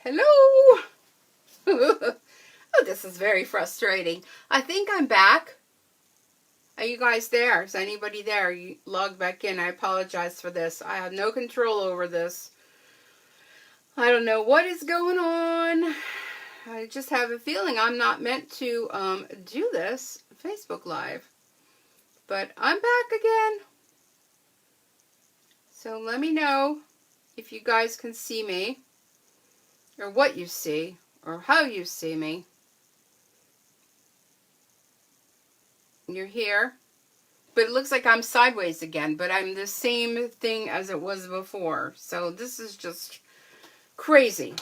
Hello! Oh, this is very frustrating. I think I'm back. Are you guys there? Is anybody there? You logged back in. I apologize for this. I have no control over this. I don't know what is going on. I just have a feeling I'm not meant to do this Facebook Live. But I'm back again. So let me know if you guys can see me, or what you see, or how you see me. You're here. But it looks like I'm sideways again, but I'm the same thing as it was before. So this is just crazy.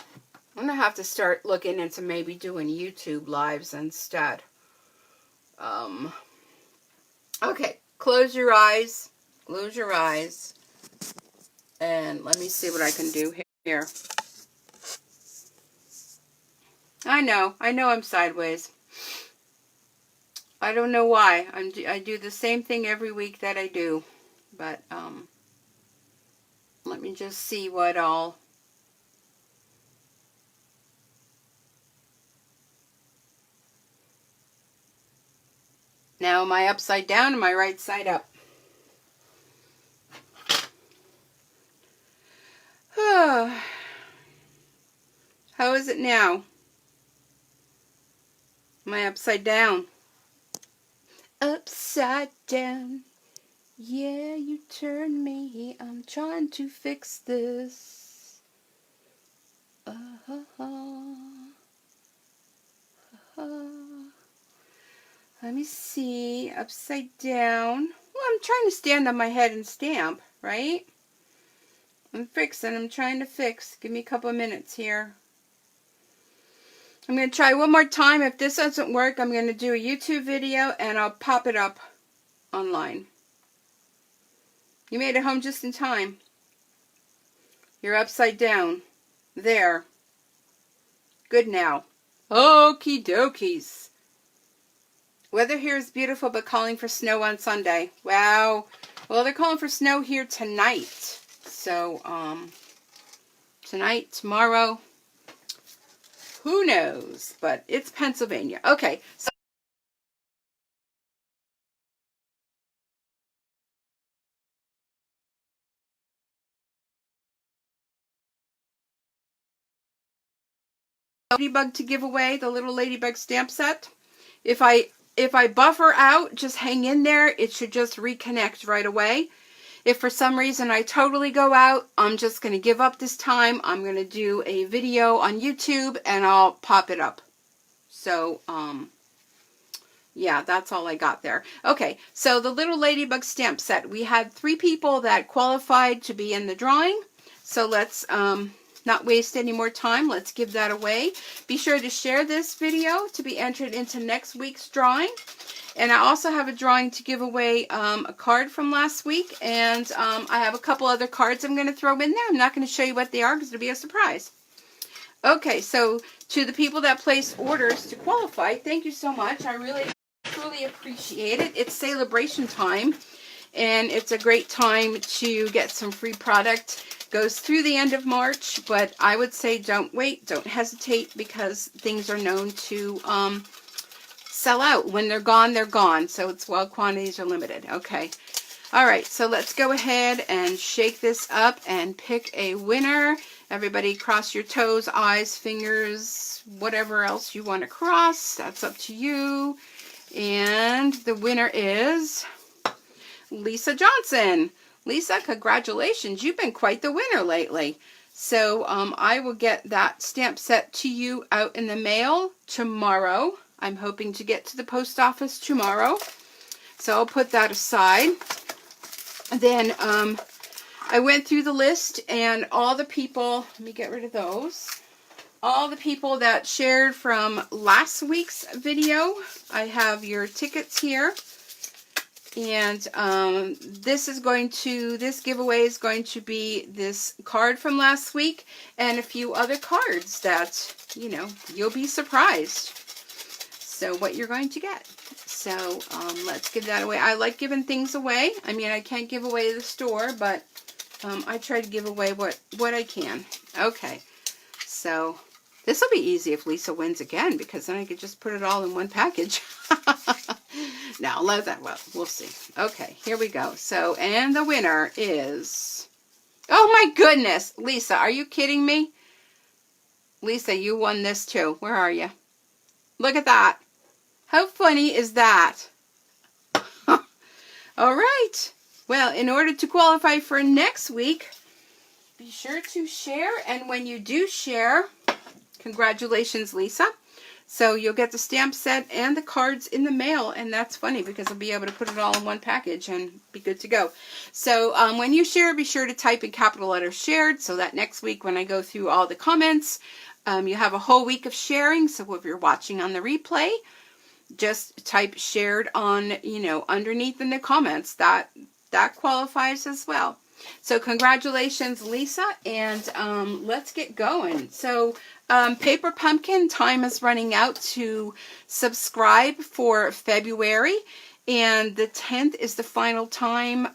I'm going to have to start looking into maybe doing YouTube lives instead. Okay, close your eyes. Close your eyes. And let me see what I can do here. I know I'm sideways. I don't know why. I do the same thing every week that I do. But, let me just see what all... Now, am I upside down? Am I right side up? How is it now? Am I upside down? Upside down. Yeah, you turned me. I'm trying to fix this. Let me see. Upside down. Well, I'm trying to stand on my head and stamp, right? I'm fixing. I'm trying to fix. Give me a couple of minutes here. I'm going to try one more time. If this doesn't work, I'm going to do a YouTube video and I'll pop it up online. You made it home just in time. You're upside down. There. Good now. Okie dokies. Weather here is beautiful, but calling for snow on Sunday. Wow. Well, they're calling for snow here tonight. So, tonight, tomorrow, who knows? But it's Pennsylvania. Okay. So Ladybug to give away, the little Ladybug stamp set. If I buffer out, just hang in there. It should just reconnect right away. If for some reason I totally go out, I'm just going to give up this time. I'm going to do a video on YouTube and I'll pop it up. So, yeah, that's all I got there. Okay, so the little Ladybug stamp set. We had 3 people that qualified to be in the drawing. So let's not waste any more time. Let's give that away. Be sure to share this video to be entered into next week's drawing. And I also have a drawing to give away a card from last week. And I have a couple other cards I'm going to throw in there. I'm not going to show you what they are because it'll be a surprise. Okay, so to the people that placed orders to qualify, thank you so much. I really, truly appreciate it. It's celebration time. And it's a great time to get some free product. Goes through the end of March. But I would say don't wait. Don't hesitate because things are known to... sell out. When they're gone, they're gone. So it's while quantities are limited. Okay. All right. So let's go ahead and shake this up and pick a winner. Everybody cross your toes, eyes, fingers, whatever else you want to cross. That's up to you. And the winner is Lisa Johnson. Lisa, congratulations. You've been quite the winner lately. So I will get that stamp set to you out in the mail tomorrow. I'm hoping to get to the post office tomorrow. So I'll put that aside. Then I went through the list and all the people, let me get rid of those. All the people that shared from last week's video, I have your tickets here. And this giveaway is going to be this card from last week and a few other cards that, you know, you'll be surprised. So what you're going to get. So let's give that away. I like giving things away. I mean, I can't give away the store, but I try to give away what I can. Okay. So This will be easy if Lisa wins again, because then I could just put it all in one package. Now, we'll see. Okay, here we go. So, and the winner is... Oh my goodness! Lisa, are you kidding me? Lisa, you won this too. Where are you? Look at that. How funny is that? All right. Well, in order to qualify for next week, be sure to share. And when you do share, congratulations, Lisa. So you'll get the stamp set and the cards in the mail. And that's funny because I'll be able to put it all in one package and be good to go. So when you share, be sure to type in capital letters shared, so that next week when I go through all the comments, you have a whole week of sharing. So if you're watching on the replay, just type shared on, underneath in the comments. That qualifies as well. So congratulations, Lisa, and let's get going. So Paper Pumpkin, time is running out to subscribe for February, and the 10th is the final time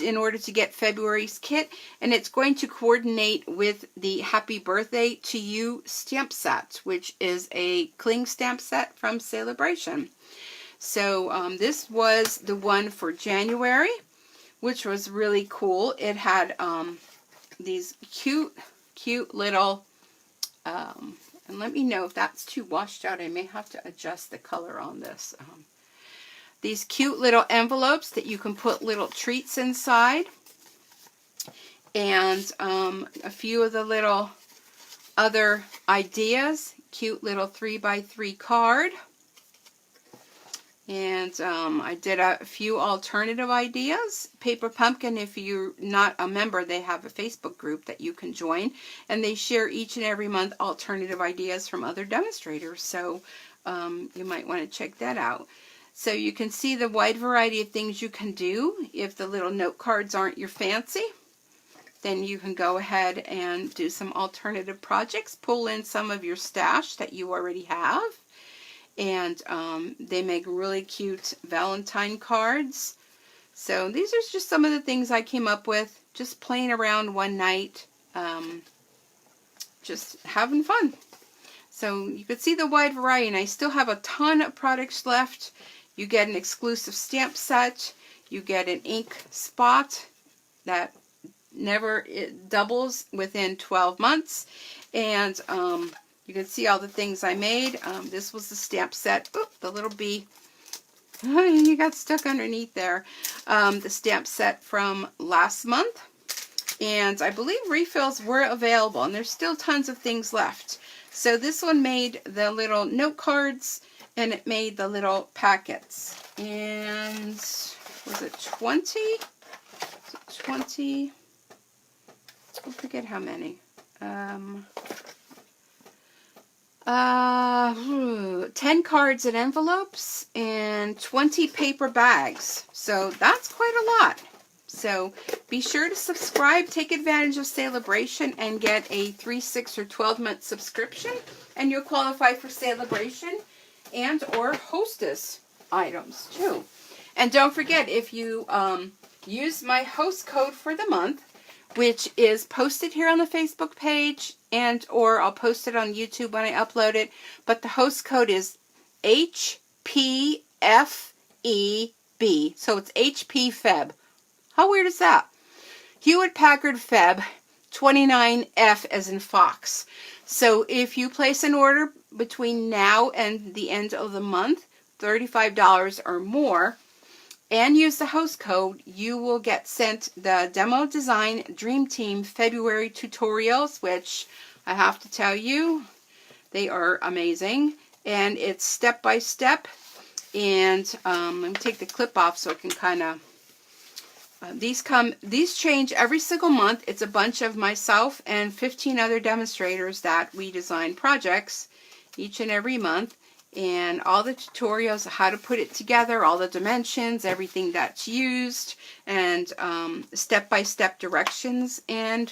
in order to get February's kit, and it's going to coordinate with the Happy Birthday to You stamp set, which is a cling stamp set from Celebration. So this was the one for January, which was really cool. It had these cute little, and let me know if that's too washed out. I may have to adjust the color on this. These cute little envelopes that you can put little treats inside. And a few of the little other ideas. Cute little 3x3 card. And I did a few alternative ideas. Paper Pumpkin, if you're not a member, they have a Facebook group that you can join. And they share each and every month alternative ideas from other demonstrators. So you might want to check that out. So you can see the wide variety of things you can do. If the little note cards aren't your fancy, then you can go ahead and do some alternative projects. Pull in some of your stash that you already have. And they make really cute Valentine cards. So these are just some of the things I came up with, just playing around one night, just having fun. So you can see the wide variety, and I still have a ton of products left. You get an exclusive stamp set. You get an ink spot that it doubles within 12 months. And you can see all the things I made. This was the stamp set. Oop, the little bee. You got stuck underneath there. The stamp set from last month. And I believe refills were available, and there's still tons of things left. So this one made the little note cards, and it made the little packets. And was it 20? Was it 20? I forget how many. 10 cards and envelopes and 20 paper bags. So that's quite a lot. So be sure to subscribe, take advantage of Celebration, and get a 3, 6, or 12-month subscription, and you'll qualify for Celebration and or Hostess items too. And don't forget, if you use my host code for the month, which is posted here on the Facebook page, and or I'll post it on YouTube when I upload it, but the host code is HPFEB. So it's HPFEB. How weird is that? Hewlett Packard Feb 29F as in Fox. So if you place an order between now and the end of the month, $35 or more, and use the host code, you will get sent the Demo Design Dream Team February tutorials, which I have to tell you, they are amazing. And it's step by step. And let me take the clip off so I can kind of... These change every single month. It's a bunch of myself and 15 other demonstrators that we design projects each and every month. And all the tutorials, how to put it together, all the dimensions, everything that's used, and step-by-step directions, and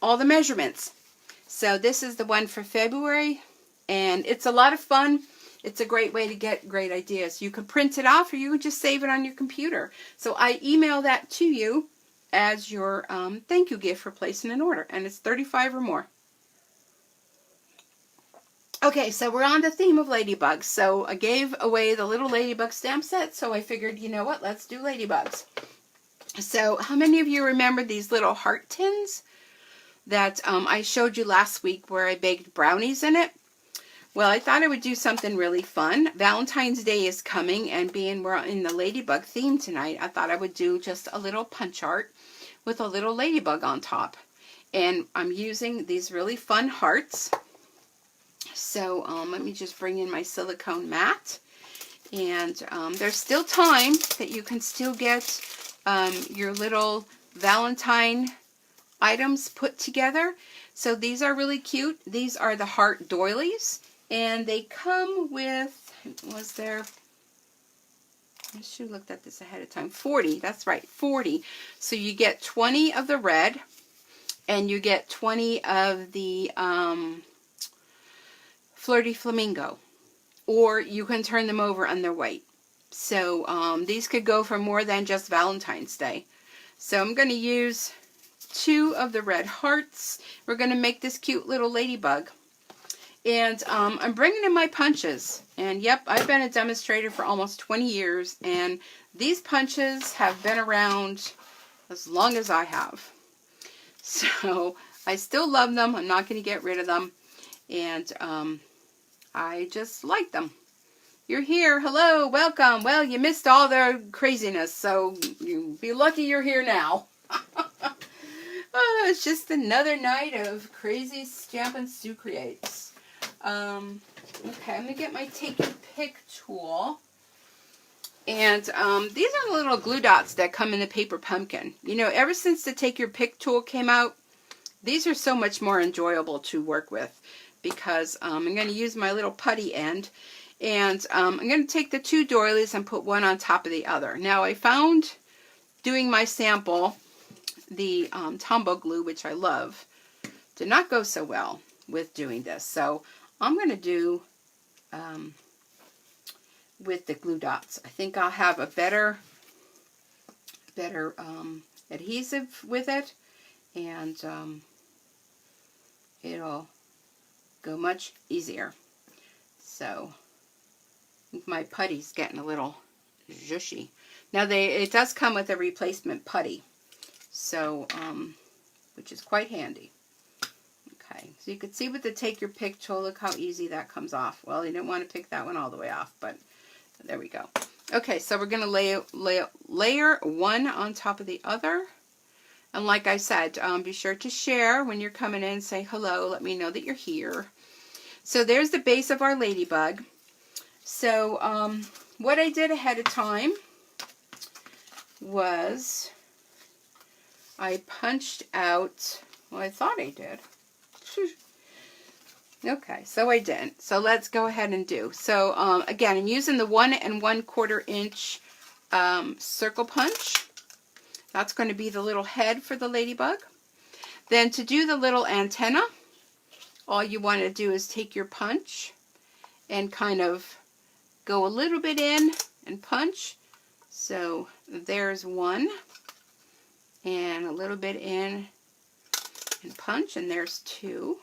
all the measurements. So this is the one for February, and it's a lot of fun. It's a great way to get great ideas. You can print it off, or you can just save it on your computer. So I email that to you as your thank you gift for placing an order, and it's $35 or more. Okay, so we're on the theme of ladybugs. So I gave away the little ladybug stamp set, so I figured, you know what, let's do ladybugs. So how many of you remember these little heart tins that I showed you last week where I baked brownies in it? Well, I thought I would do something really fun. Valentine's Day is coming, and being we're in the ladybug theme tonight, I thought I would do just a little punch art with a little ladybug on top. And I'm using these really fun hearts. So let me just bring in my silicone mat. And there's still time that you can still get your little Valentine items put together. So these are really cute. These are the heart doilies. And they come with, I should have looked at this ahead of time, 40, that's right, 40. So you get 20 of the red, and you get 20 of the Flirty Flamingo, or you can turn them over and they're white. So these could go for more than just Valentine's Day. So I'm going to use 2 of the red hearts. We're going to make this cute little ladybug. And I'm bringing in my punches. And yep, I've been a demonstrator for almost 20 years. And these punches have been around as long as I have. So I still love them. I'm not going to get rid of them. And I just like them. You're here. Hello. Welcome. Well, you missed all the craziness. So you be lucky you're here now. Oh, it's just another night of crazy Stampin' Stu Creates. Okay, I'm going to get my Take Your Pick tool. And these are the little glue dots that come in the paper pumpkin. You know, ever since the Take Your Pick tool came out, these are so much more enjoyable to work with. Because I'm going to use my little putty end. And I'm going to take the 2 doilies and put one on top of the other. Now, I found doing my sample, the Tombow glue, which I love, did not go so well with doing this. So I'm going to do with the glue dots. I think I'll have a better adhesive with it, and it'll go much easier. So I think my putty's getting a little zhushy. Now it does come with a replacement putty, so which is quite handy. Okay, so you can see with the Take Your Pick tool, look how easy that comes off. Well, you didn't want to pick that one all the way off, but there we go. Okay, so we're going to layer one on top of the other. And like I said, be sure to share when you're coming in. Say hello. Let me know that you're here. So there's the base of our ladybug. So what I did ahead of time was I punched out, well, I thought I did. Okay, so I didn't. So let's go ahead and do. So again, I'm using the 1 1/4 inch circle punch. That's going to be the little head for the ladybug. Then to do the little antenna, all you want to do is take your punch and kind of go a little bit in and punch. So there's one, and a little bit in and punch, and there's 2.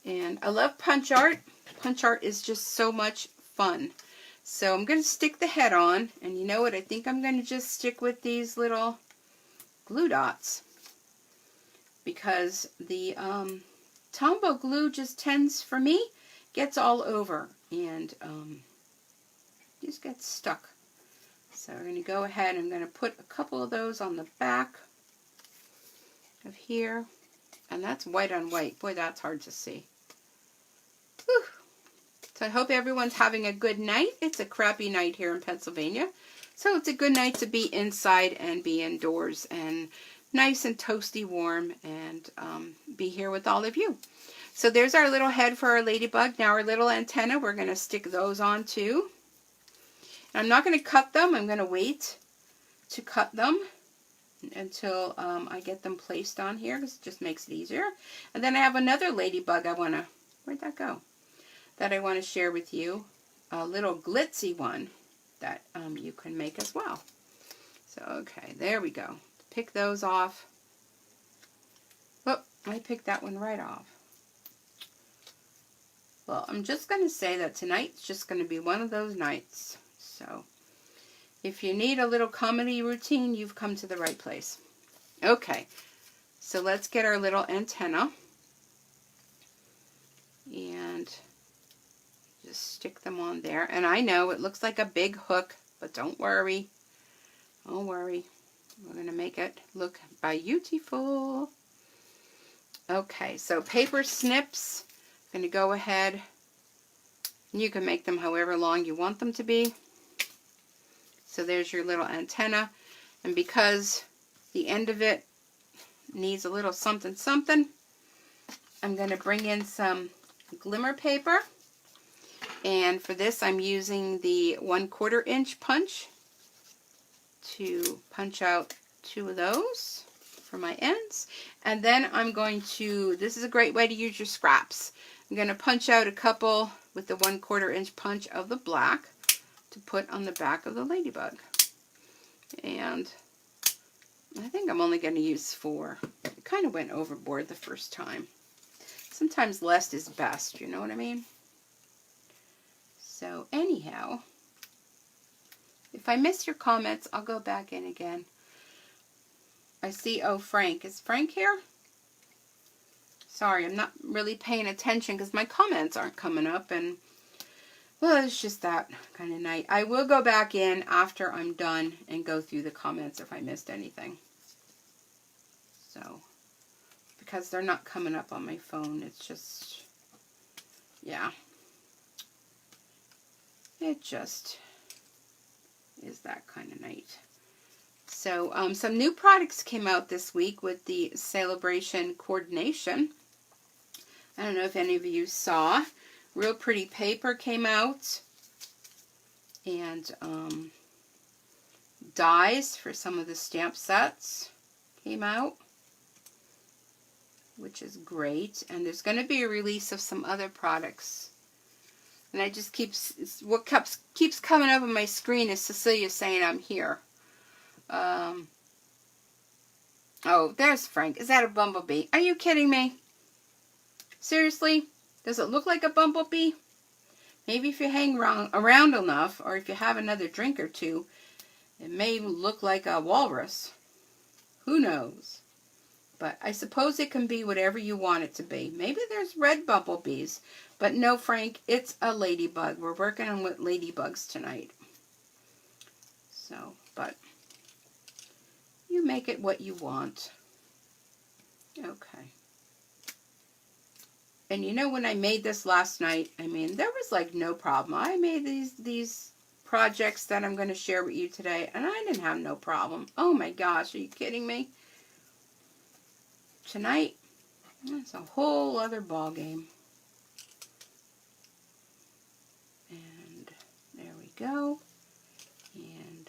And I love punch art. Punch art is just so much fun. So I'm going to stick the head on, and you know what? I think I'm going to just stick with these little glue dots, because the Tombow glue just tends, for me, gets all over, and just gets stuck. So we're going to go ahead, and I'm going to put a couple of those on the back of here, and that's white on white. Boy, that's hard to see. Whew. So I hope everyone's having a good night. It's a crappy night here in Pennsylvania, so it's a good night to be inside and be indoors and nice and toasty warm, and be here with all of you. So there's our little head for our ladybug. Now our little antenna, we're going to stick those on too. And I'm not going to cut them. I'm going to wait to cut them until I get them placed on here, because it just makes it easier. And then I have another ladybug I want to, where'd that go? That I want to share with you. A little glitzy one that you can make as well. So, okay, there we go. Pick those off. Whoop, I picked that one right off. Well, I'm just going to say that tonight's just going to be one of those nights. So, if you need a little comedy routine, you've come to the right place. Okay, so let's get our little antenna. And just stick them on there. And I know it looks like a big hook, but don't worry. Don't worry. We're going to make it look beautiful. Okay, so paper snips. I'm going to go ahead. You can make them however long you want them to be. So there's your little antenna. And because the end of it needs a little something something, I'm going to bring in some glimmer paper. And for this I'm using the 1/4 inch punch to punch out 2 of those for my ends. And then I'm going to, this is a great way to use your scraps. I'm going to punch out a couple with the 1/4 inch punch of the black to put on the back of the ladybug. And I think I'm only going to use 4. I kind of went overboard the first time. Sometimes less is best, you know what I mean? So anyhow, if I miss your comments, I'll go back in again. I see, oh, Frank. Is Frank here? Sorry, I'm not really paying attention because my comments aren't coming up. And, well, it's just that kind of night. I will go back in after I'm done and go through the comments if I missed anything. So, because they're not coming up on my phone. It's just, yeah. It just is that kind of night. So some new products came out this week with the Celebration Coordination. I don't know if any of you saw. Real pretty paper came out. And dies for some of the stamp sets came out, which is great. And there's going to be a release of some other products. And I just what keeps coming up on my screen is Cecilia saying I'm here. Oh, there's Frank. Is that a bumblebee? Are you kidding me? Seriously? Does it look like a bumblebee? Maybe if you hang around enough, or if you have another drink or two, it may look like a walrus. Who knows? But I suppose it can be whatever you want it to be. Maybe there's red bumblebees. But no, Frank, it's a ladybug. We're working on with ladybugs tonight. So, but you make it what you want. Okay. And you know, when I made this last night, I mean, there was like no problem. I made these projects that I'm going to share with you today, and I didn't have no problem. Oh my gosh, are you kidding me? Tonight, it's a whole other ball game. And there we go. And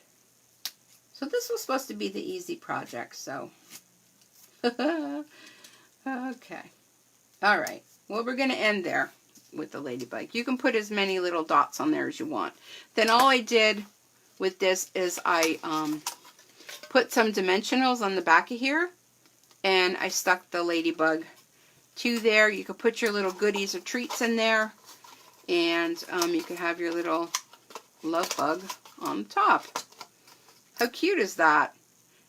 so this was supposed to be the easy project, so. Okay. All right. Well, we're going to end there with the ladybug. You can put as many little dots on there as you want. Then all I did with this is I put some dimensionals on the back of here. And I stuck the ladybug to there. You could put your little goodies or treats in there. And you could have your little love bug on top. How cute is that?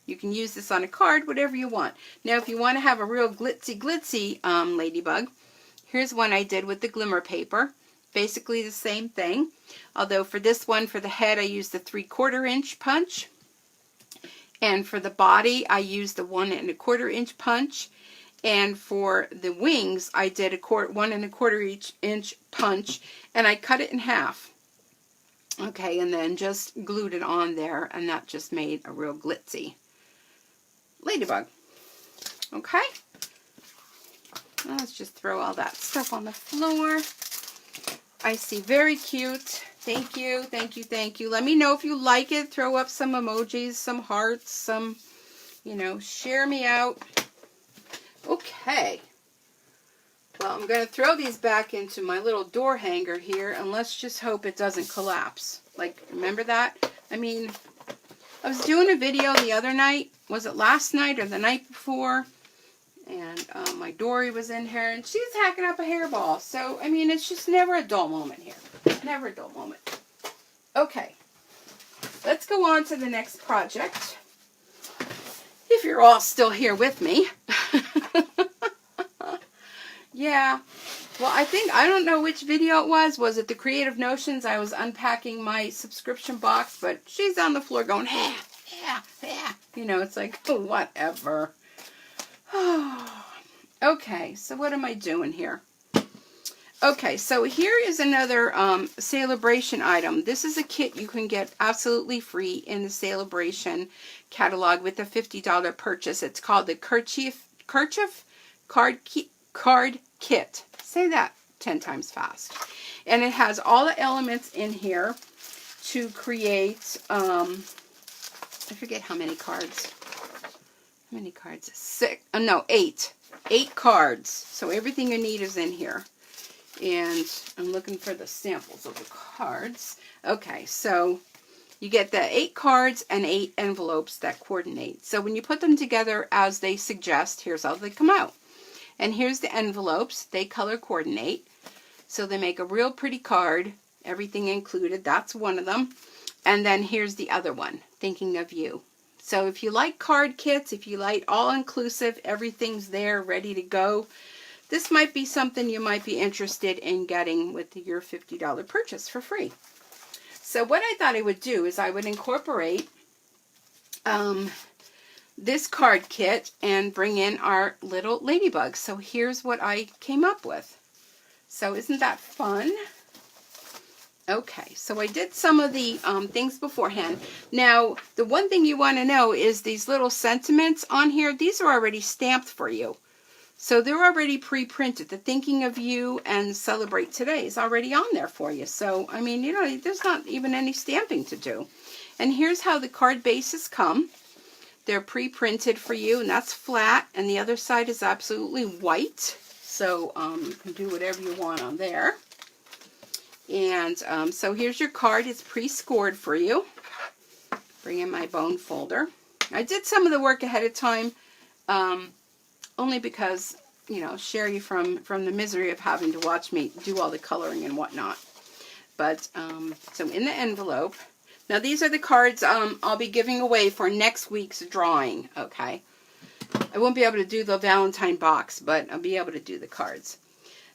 You can use this on a card, whatever you want. Now, if you want to have a real glitzy ladybug, here's one I did with the glimmer paper. Basically the same thing. Although for this one, for the head, I used the 3/4 inch punch. And for the body, I used the 1 1/4 inch punch. And for the wings, I did a 1 1/4 inch punch. And I cut it in half. Okay, and then just glued it on there. And that just made a real glitzy ladybug. Okay. Let's just throw all that stuff on the floor. I see, very cute. Thank you, thank you, thank you. Let me know if you like it. Throw up some emojis, some hearts, some, you know, share me out. Okay. Well, I'm going to throw these back into my little door hanger here, and let's just hope it doesn't collapse. Like, remember that? I mean, I was doing a video the other night. Was it last night or the night before? And my Dory was in here, and she's hacking up a hairball. So, I mean, it's just never a dull moment here. Never a dull moment. Okay. Let's go on to the next project. If you're all still here with me. Yeah. Well, I don't know which video it was. Was it the Creative Notions? I was unpacking my subscription box, but she's on the floor going, yeah. You know, it's like, oh, whatever. Okay, so what am I doing here? Okay, so here is another Celebration item. This is a kit you can get absolutely free in the Celebration catalog with a $50 purchase. It's called the Kerchief Card Kit. Say that 10 times fast. And it has all the elements in here to create, I forget how many cards. How many cards? 8. 8 cards. So everything you need is in here. And I'm looking for the samples of the cards. Okay, so you get the 8 cards and 8 envelopes that coordinate. So when you put them together as they suggest, here's how they come out. And here's the envelopes. They color coordinate. So they make a real pretty card. Everything included. That's one of them. And then here's the other one, Thinking of You. So if you like card kits, if you like all-inclusive, everything's there, ready to go, this might be something you might be interested in getting with your $50 purchase for free. So what I thought I would do is I would incorporate this card kit and bring in our little ladybugs. So here's what I came up with. So isn't that fun? Okay, so I did some of the things beforehand. Now, the one thing you want to know is these little sentiments on here, these are already stamped for you. So they're already pre-printed. The Thinking of You and Celebrate Today is already on there for you. So, I mean, you know, there's not even any stamping to do. And here's how the card bases come. They're pre-printed for you, and that's flat, and the other side is absolutely white. So you can do whatever you want on there. And so here's your card. It's pre-scored for you. Bring in my bone folder. I did some of the work ahead of time, only because, you know, share you from the misery of having to watch me do all the coloring and whatnot. But so in the envelope. Now, these are the cards I'll be giving away for next week's drawing, okay? I won't be able to do the Valentine box, but I'll be able to do the cards.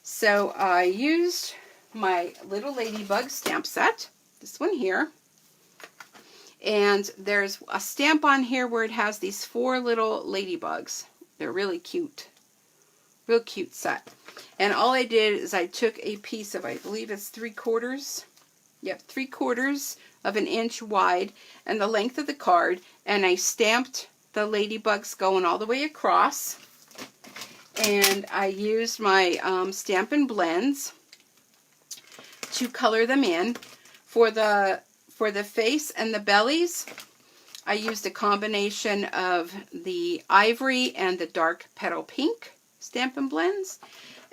So, I used my little ladybug stamp set, this one here. And there's a stamp on here where it has these 4 little ladybugs. They're really cute. Real cute set. And all I did is I took a piece of, I believe it's 3/4. Yep, 3/4 of an inch wide and the length of the card, and I stamped the ladybugs going all the way across, and I used my Stampin' Blends to color them in. For the face and the bellies, I used a combination of the ivory and the dark petal pink Stampin' Blends.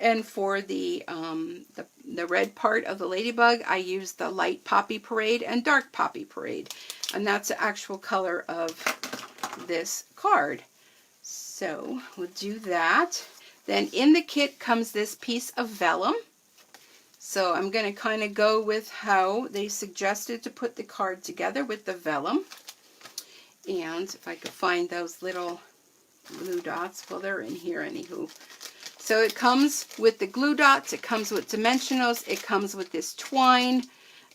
And for the red part of the ladybug, I used the light Poppy Parade and dark Poppy Parade. And that's the actual color of this card. So we'll do that. Then in the kit comes this piece of vellum. So I'm going to kind of go with how they suggested to put the card together with the vellum. And if I could find those little glue dots, well, they're in here anywho. So it comes with the glue dots, it comes with dimensionals, it comes with this twine.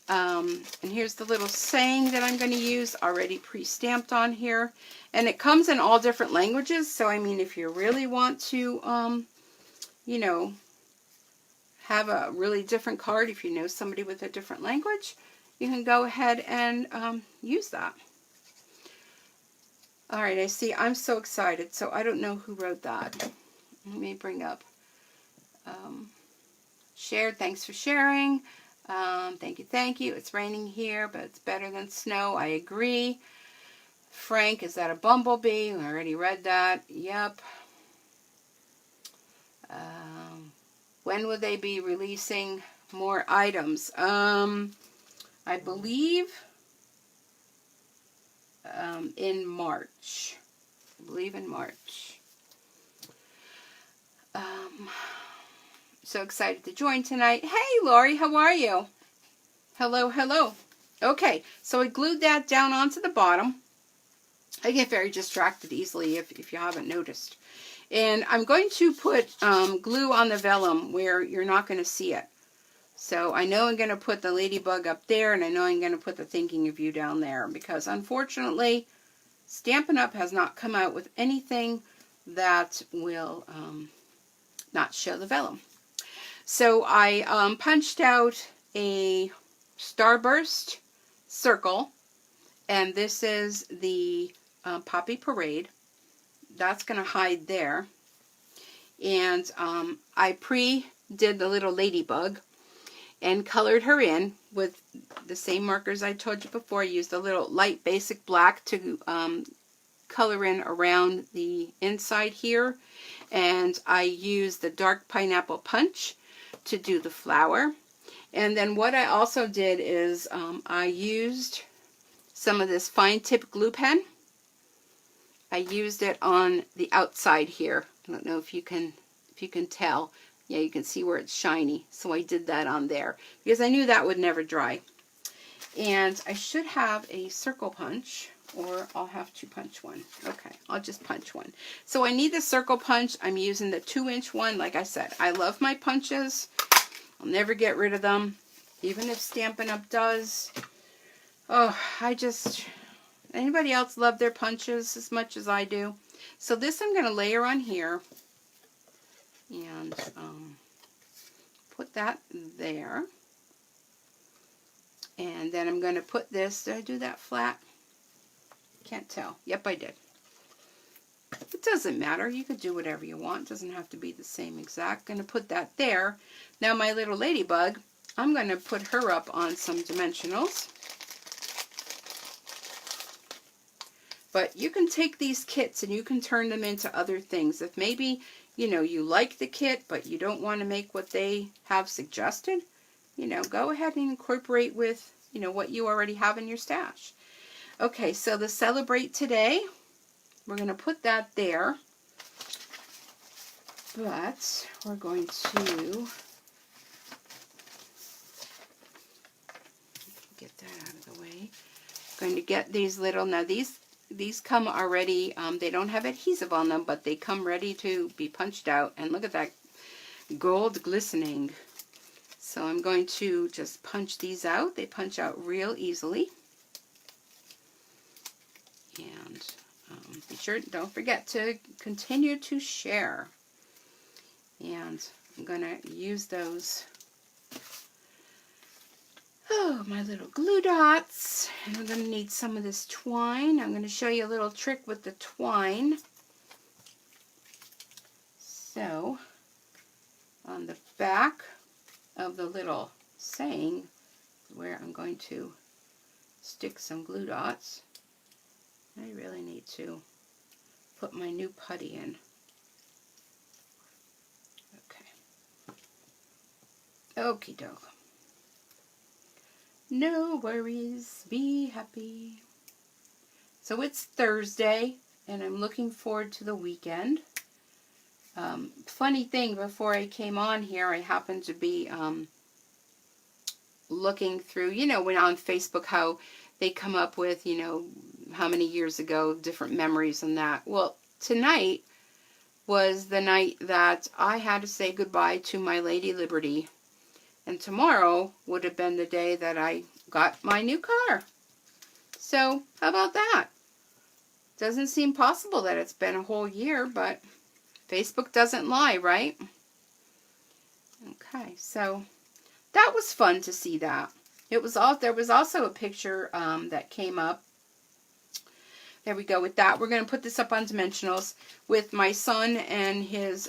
And here's the little saying that I'm going to use, already pre-stamped on here. And it comes in all different languages, so I mean, if you really want to, you know, have a really different card, if you know somebody with a different language, you can go ahead and use that. Alright, I see, I'm so excited, so I don't know who wrote that. Let me bring up shared. Thanks for sharing. Thank you. It's raining here, but it's better than snow. I agree. Frank, is that a bumblebee? I already read that. Yep. When will they be releasing more items? I believe in March. So excited to join tonight. Hey, Lori, how are you? Hello, hello. Okay, so I glued that down onto the bottom. I get very distracted easily if you haven't noticed. And I'm going to put glue on the vellum where you're not going to see it. So I know I'm going to put the ladybug up there, and I know I'm going to put the thinking of you down there, because unfortunately, Stampin' Up! Has not come out with anything that will not show the vellum. So I punched out a Starburst circle, and this is the Poppy Parade. That's going to hide there. And I pre-did the little ladybug and colored her in with the same markers I told you before. I used a little light basic black to color in around the inside here. And I used the dark pineapple punch to do the flower. And then what I also did is I used some of this fine tip glue pen. I used it on the outside here. I don't know if you can tell. Yeah, you can see where it's shiny. So I did that on there because I knew that would never dry. And I should have a circle punch, or I'll have to punch one. Okay, I'll just punch one. So I need the circle punch. I'm using the 2-inch one. Like I said, I love my punches. I'll never get rid of them, even if Stampin' Up! Does. Oh, anybody else love their punches as much as I do? So this I'm going to layer on here and put that there. And then I'm going to put this, did I do that flat? Can't tell. Yep, I did. It doesn't matter. You could do whatever you want. It doesn't have to be the same exact. Going to put that there. Now my little ladybug, I'm going to put her up on some dimensionals. But you can take these kits and you can turn them into other things. If maybe, you like the kit, but you don't want to make what they have suggested, go ahead and incorporate with, what you already have in your stash. Okay, so the Celebrate Today, we're going to put that there. But we're going to get that out of the way. Going to get these little, now these come already, they don't have adhesive on them, but they come ready to be punched out. And look at that gold glistening. So I'm going to just punch these out. They punch out real easily. And be sure, don't forget to continue to share. And I'm going to use those, my little glue dots. And we're going to need some of this twine. I'm going to show you a little trick with the twine. So, on the back of the little saying, where I'm going to stick some glue dots. I really need to put my new putty in. Okay. Okie doke. No worries, be happy. So it's Thursday, and I'm looking forward to the weekend. Funny thing, before I came on here, I happened to be looking through, when on Facebook, how they come up with, how many years ago, different memories and that. Well, tonight was the night that I had to say goodbye to my Lady Liberty. And tomorrow would have been the day that I got my new car. So, how about that? Doesn't seem possible that it's been a whole year, but Facebook doesn't lie, right? Okay, so that was fun to see that. There was also a picture that came up. There we go with that. We're going to put this up on dimensionals with my son and his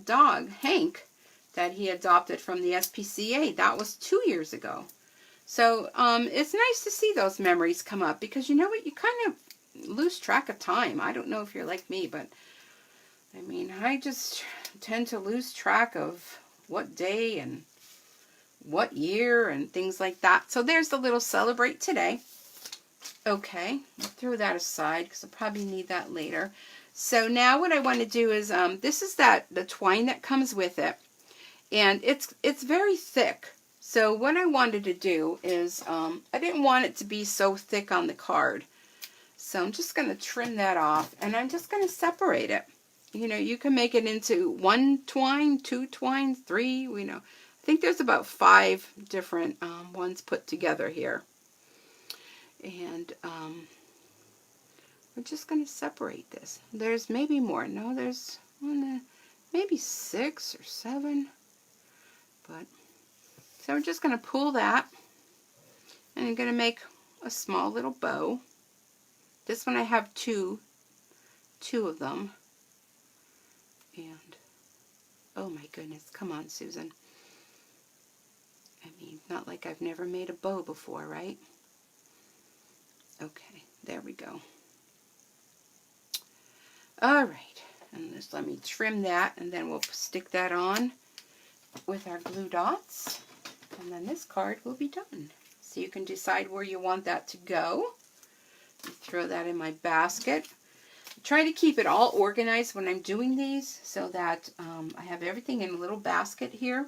dog, Hank, that he adopted from the SPCA. That was 2 years ago. So it's nice to see those memories come up, because you know what? You kind of lose track of time. I don't know if you're like me, but I mean, I just tend to lose track of what day and what year and things like that. So there's the little Celebrate Today. Okay, I'll throw that aside because I'll probably need that later. So now what I want to do is, this is the twine that comes with it, and it's very thick. So what I wanted to do is, I didn't want it to be so thick on the card. So I'm just going to trim that off, and I'm just going to separate it. You know, you can make it into 1 twine, 2 twines, 3, you know. I think there's about 5 different ones put together here. And we're just going to separate this. There's maybe more. No, there's maybe 6 or 7. But so we're just going to pull that, and I'm going to make a small little bow. This one I have two of them. And oh my goodness, come on, Susan. I mean, not like I've never made a bow before, right? Okay, there we go. All right, and just let me trim that, and then we'll stick that on with our glue dots, and then this card will be done. So you can decide where you want that to go. Throw that in my basket. Try to keep it all organized when I'm doing these, so that I have everything in a little basket here,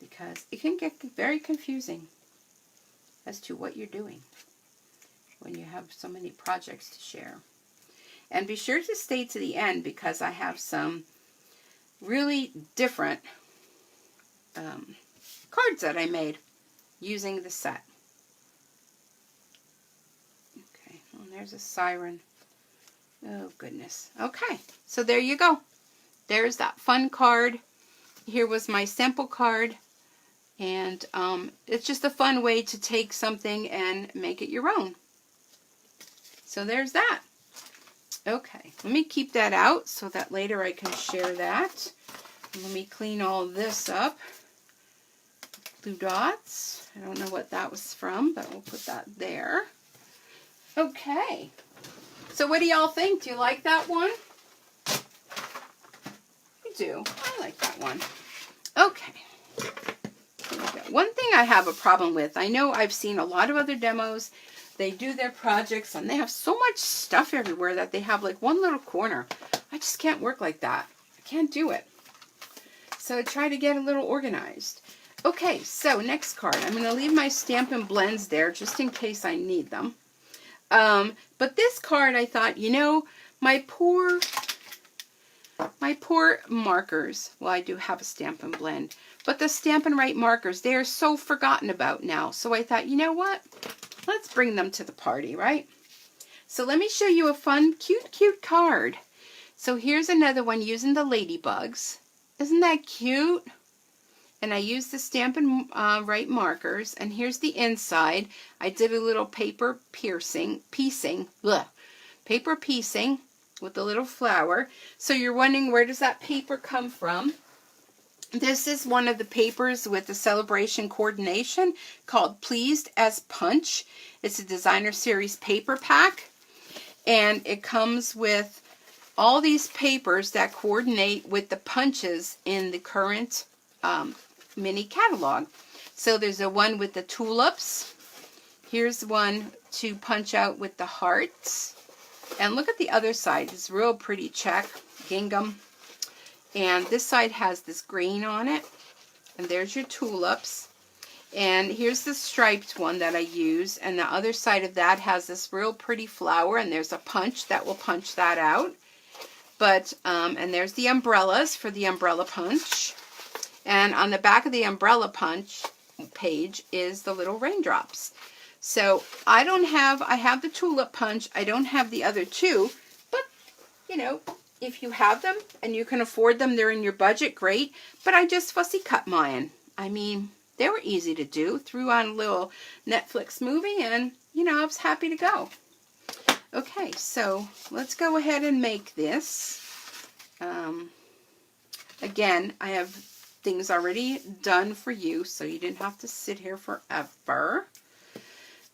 because it can get very confusing as to what you're doing when you have so many projects to share. And be sure to stay to the end, because I have some really different cards that I made using the set. Okay, well, there's a siren. Oh, goodness. Okay, so there you go. There's that fun card. Here was my sample card. And it's just a fun way to take something and make it your own. So there's that. Okay, let me keep that out so that later I can share that. Let me clean all this up. Glue dots. I don't know what that was from, but we'll put that there. Okay. So what do y'all think? Do you like that one? I do. I like that one. Okay. One thing I have a problem with, I know I've seen a lot of other demos, they do their projects and they have so much stuff everywhere that they have like one little corner. I just can't work like that. I can't do it. So I try to get a little organized. Okay, so next card. I'm going to leave my Stampin' Blends there just in case I need them. But this card, I thought, you know, my poor markers. Well, I do have a Stampin' Blend. But the Stampin' Write markers, they are so forgotten about now. So I thought, you know what? Let's bring them to the party, right? So let me show you a fun, cute card. So here's another one using the ladybugs. Isn't that cute? And I used the Stampin' Write markers. And here's the inside. I did a little paper piecing with a little flower. So you're wondering, where does that paper come from? This is one of the papers with the celebration coordination called Pleased as Punch. It's a designer series paper pack, and it comes with all these papers that coordinate with the punches in the current mini catalog. So there's a one with the tulips. Here's one to punch out with the hearts. And look at the other side. It's real pretty check, gingham. And this side has this green on it. And there's your tulips. And here's the striped one that I use. And the other side of that has this real pretty flower. And there's a punch that will punch that out. But, and there's the umbrellas for the umbrella punch. And on the back of the umbrella punch page is the little raindrops. So I have the tulip punch. I don't have the other two. But, you know, if you have them and you can afford them, they're in your budget, great. But I just fussy cut mine. I mean, they were easy to do. Threw on a little Netflix movie and, you know, I was happy to go. Okay, so let's go ahead and make this. Again, I have things already done for you, so you didn't have to sit here forever.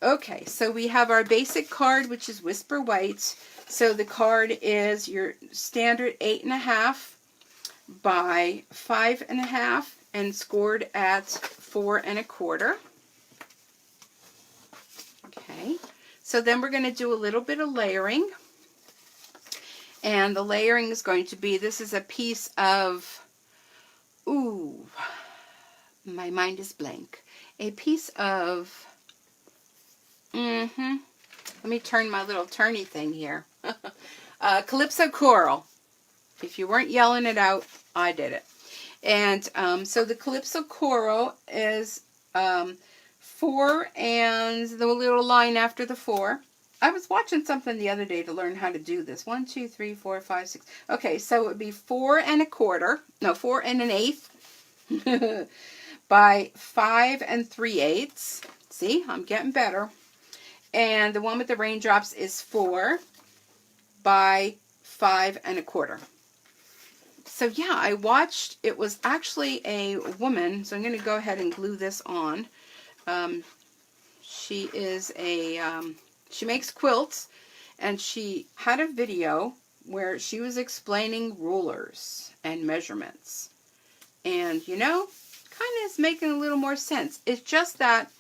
Okay, so we have our basic card, which is Whisper White. So the card is your standard 8.5 by 5.5 and scored at 4 1/4. Okay, so then we're going to do a little bit of layering. And the layering is going to be, this is a piece of, ooh, my mind is blank. A piece of, let me turn my little turny thing here. Calypso Coral. If you weren't yelling it out, I did it. And so the Calypso Coral is 4 and the little line after the 4. I was watching something the other day to learn how to do this. 1, 2, 3, 4, 5, 6. Okay, so it would be 4 1/4. No, 4 1/8 by 5 3/8. See, I'm getting better. And the one with the raindrops is 4 by 5 1/4. So yeah, I watched, it was actually a woman, so I'm going to go ahead and glue this on. She is a, she makes quilts, and she had a video where she was explaining rulers and measurements. And, you know, kind of is making a little more sense. It's just that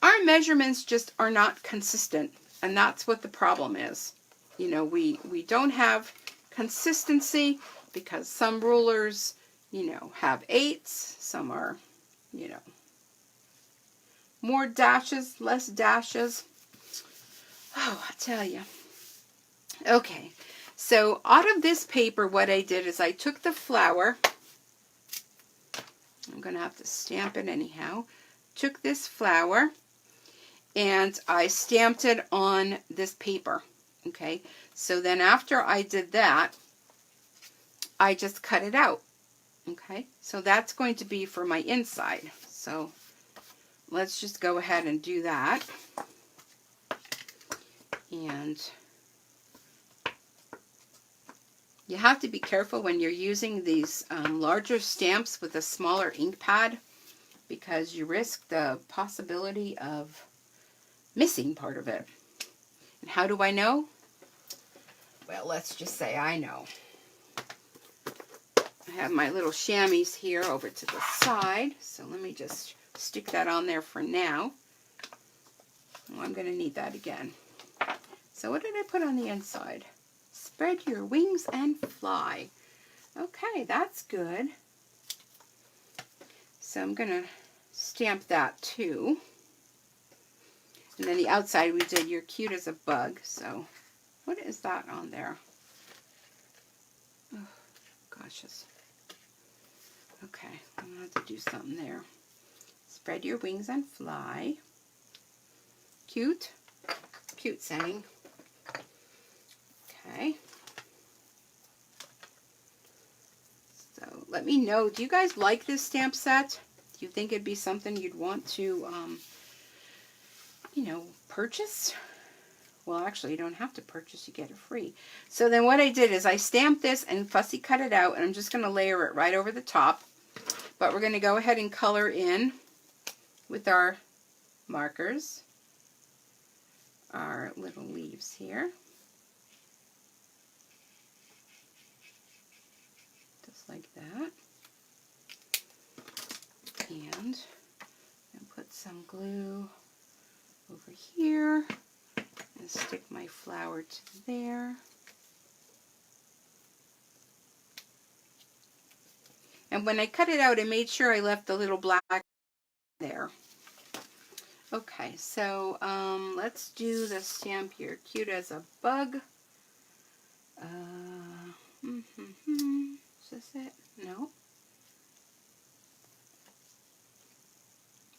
our measurements just are not consistent, and that's what the problem is. You know, we don't have consistency because some rulers, you know, have 8s, some are, you know, more dashes, less dashes. Oh, I tell you. Okay, so out of this paper, what I did is I took the flower. I'm going to have to stamp it anyhow. Took this flower and I stamped it on this paper. Okay, so then after I did that, I just cut it out. Okay, so that's going to be for my inside. So let's just go ahead and do that. And you have to be careful when you're using these larger stamps with a smaller ink pad, because you risk the possibility of missing part of it. And how do I know? Well, let's just say I know. I have my little chamois here over to the side, so let me just stick that on there for now. Oh, I'm going to need that again. So what did I put on the inside? Spread your wings and fly. Okay, that's good. So I'm going to stamp that too. And then the outside we did, you're cute as a bug. So what is that on there? Oh, gosh. Okay, I'm going to have to do something there. Spread your wings and fly. Cute. Cute saying. Okay. So let me know, do you guys like this stamp set? Do you think it'd be something you'd want to, you know, purchase? Well, actually, you don't have to purchase, you get it free. So then what I did is I stamped this and fussy cut it out, and I'm just going to layer it right over the top. But we're going to go ahead and color in with our markers our little leaves here. Just like that. And put some glue over here and stick my flower to there. And when I cut it out, I made sure I left the little black there. Okay, so let's do the stamp here. Cute as a bug. Is this it? No.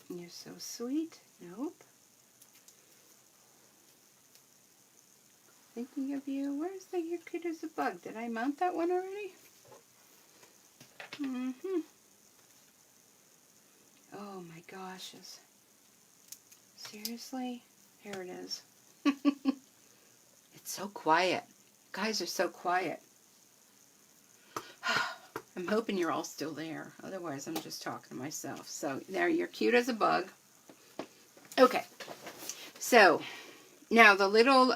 You're so sweet. Nope. Thinking of you. Where's the you're cute as a bug? Did I mount that one already? Oh my gosh. Seriously? Here it is. It's so quiet. Guys are so quiet. I'm hoping you're all still there. Otherwise, I'm just talking to myself. So, there, you're cute as a bug. Okay. So, now the little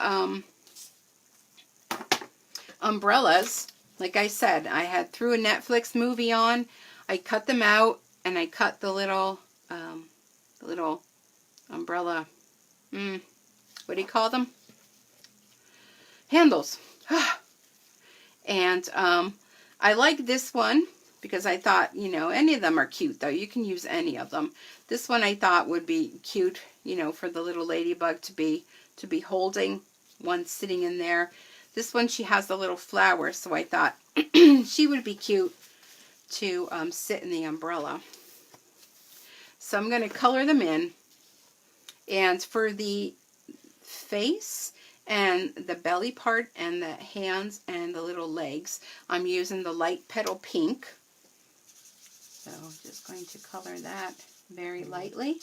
umbrellas, like I said, I had threw a Netflix movie on. I cut them out, and I cut the little umbrella, what do you call them? Handles. And I like this one because I thought, you know, any of them are cute though. You can use any of them. This one I thought would be cute, you know, for the little ladybug to be holding, one sitting in there. This one, she has the little flower, so I thought she would be cute to sit in the umbrella. So I'm going to color them in. And for the face and the belly part and the hands and the little legs, I'm using the light petal pink. So I'm just going to color that very lightly.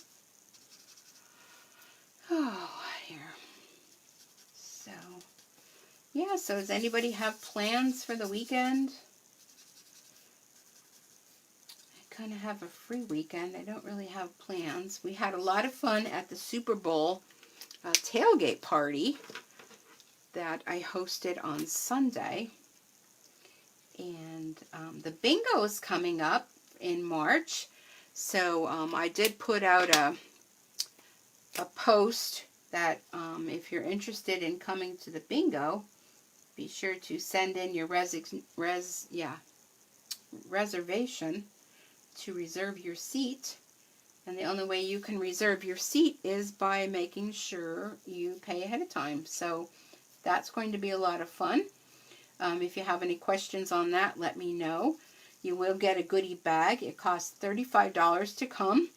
Oh, here. So, yeah, so does anybody have plans for the weekend? I kind of have a free weekend. I don't really have plans. We had a lot of fun at the Super Bowl tailgate party that I hosted on Sunday. And the bingo is coming up in March. So I did put out a post that if you're interested in coming to the bingo, be sure to send in your reservation to reserve your seat. And the only way you can reserve your seat is by making sure you pay ahead of time. So that's going to be a lot of fun. If you have any questions on that, let me know. You will get a goodie bag. It costs $35 to come.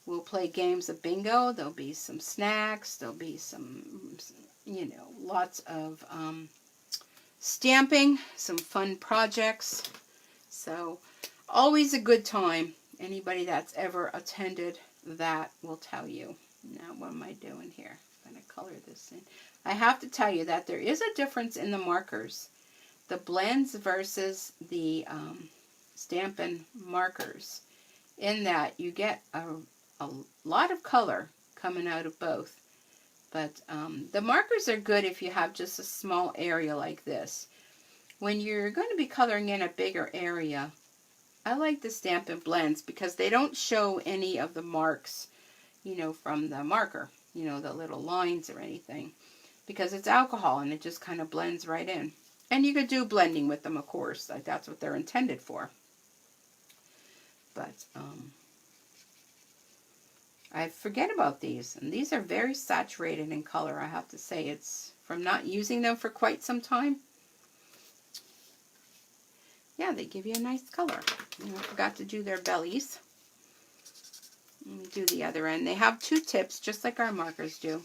We'll play games of bingo. There'll be some snacks. There'll be some, you know, lots of stamping, some fun projects. So always a good time. Anybody that's ever attended that will tell you. Now, what am I doing here? I'm going to color this in. I have to tell you that there is a difference in the markers. The blends versus the Stampin' markers, in that you get a lot of color coming out of both. But the markers are good if you have just a small area like this. When you're going to be coloring in a bigger area, I like the Stampin' blends because they don't show any of the marks, you know, from the marker, you know, the little lines or anything, because it's alcohol and it just kind of blends right in. And you could do blending with them, of course. Like, that's what they're intended for. But I forget about these. And these are very saturated in color, I have to say. It's from not using them for quite some time. Yeah, they give you a nice color. I forgot to do their bellies. Let me do the other end. They have two tips, just like our markers do.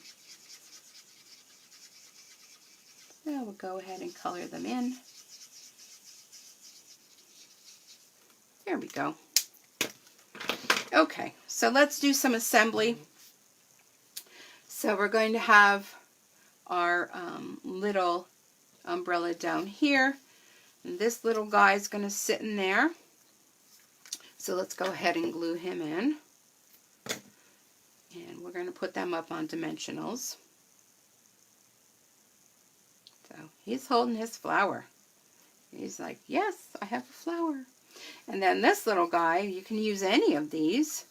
So we'll go ahead and color them in. There we go. Okay, so let's do some assembly. So we're going to have our little umbrella down here. And this little guy is going to sit in there. So let's go ahead and glue him in. And we're going to put them up on dimensionals. So he's holding his flower. He's like, yes, I have a flower. And then this little guy, you can use any of these.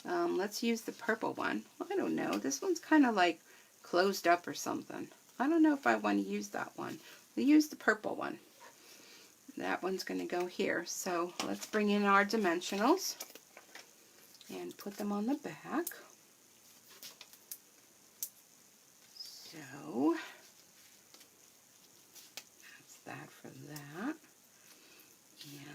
Let's use the purple one. I don't know. This one's kind of like closed up or something. I don't know if I want to use that one. We'll use the purple one. That one's going to go here. So let's bring in our dimensionals and put them on the back. So that's that for that.